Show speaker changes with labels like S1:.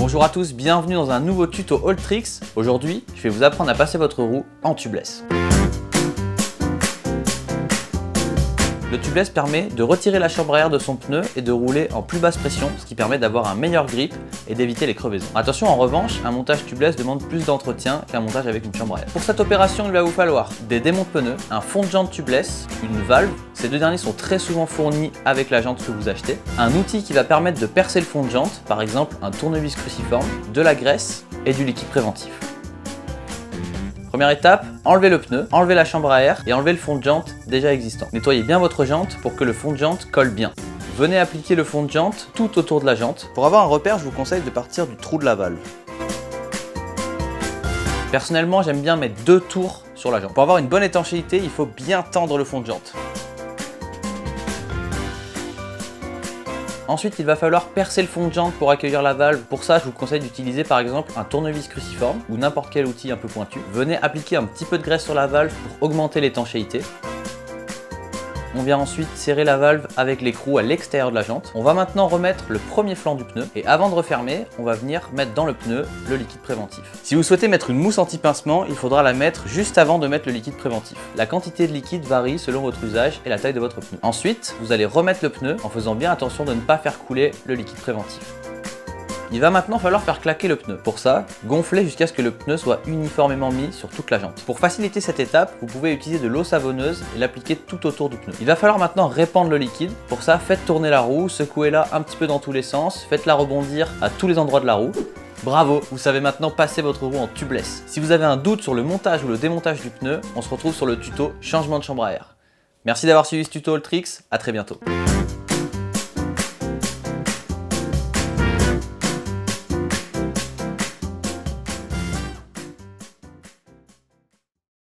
S1: Bonjour à tous, bienvenue dans un nouveau tuto Alltricks. Aujourd'hui, je vais vous apprendre à passer votre roue en tubeless. Le tubeless permet de retirer la chambre à air de son pneu et de rouler en plus basse pression, ce qui permet d'avoir un meilleur grip et d'éviter les crevaisons. Attention, en revanche, un montage tubeless demande plus d'entretien qu'un montage avec une chambre à air. Pour cette opération, il va vous falloir des démonte-pneus, un fond de jante tubeless, une valve. Ces deux derniers sont très souvent fournis avec la jante que vous achetez. Un outil qui va permettre de percer le fond de jante, par exemple un tournevis cruciforme, de la graisse et du liquide préventif. Première étape, enlevez le pneu, enlevez la chambre à air et enlevez le fond de jante déjà existant. Nettoyez bien votre jante pour que le fond de jante colle bien. Venez appliquer le fond de jante tout autour de la jante. Pour avoir un repère, je vous conseille de partir du trou de la valve. Personnellement, j'aime bien mettre 2 tours sur la jante. Pour avoir une bonne étanchéité, il faut bien tendre le fond de jante. Ensuite, il va falloir percer le fond de jante pour accueillir la valve. Pour ça, je vous conseille d'utiliser par exemple un tournevis cruciforme ou n'importe quel outil un peu pointu. Venez appliquer un petit peu de graisse sur la valve pour augmenter l'étanchéité. On vient ensuite serrer la valve avec l'écrou à l'extérieur de la jante. On va maintenant remettre le premier flanc du pneu et avant de refermer, on va venir mettre dans le pneu le liquide préventif. Si vous souhaitez mettre une mousse anti-pincement, il faudra la mettre juste avant de mettre le liquide préventif. La quantité de liquide varie selon votre usage et la taille de votre pneu. Ensuite, vous allez remettre le pneu en faisant bien attention de ne pas faire couler le liquide préventif. Il va maintenant falloir faire claquer le pneu. Pour ça, gonflez jusqu'à ce que le pneu soit uniformément mis sur toute la jante. Pour faciliter cette étape, vous pouvez utiliser de l'eau savonneuse et l'appliquer tout autour du pneu. Il va falloir maintenant répandre le liquide. Pour ça, faites tourner la roue, secouez-la un petit peu dans tous les sens, faites-la rebondir à tous les endroits de la roue. Bravo, vous savez maintenant passer votre roue en tubeless. Si vous avez un doute sur le montage ou le démontage du pneu, on se retrouve sur le tuto changement de chambre à air. Merci d'avoir suivi ce tuto Alltricks, à très bientôt.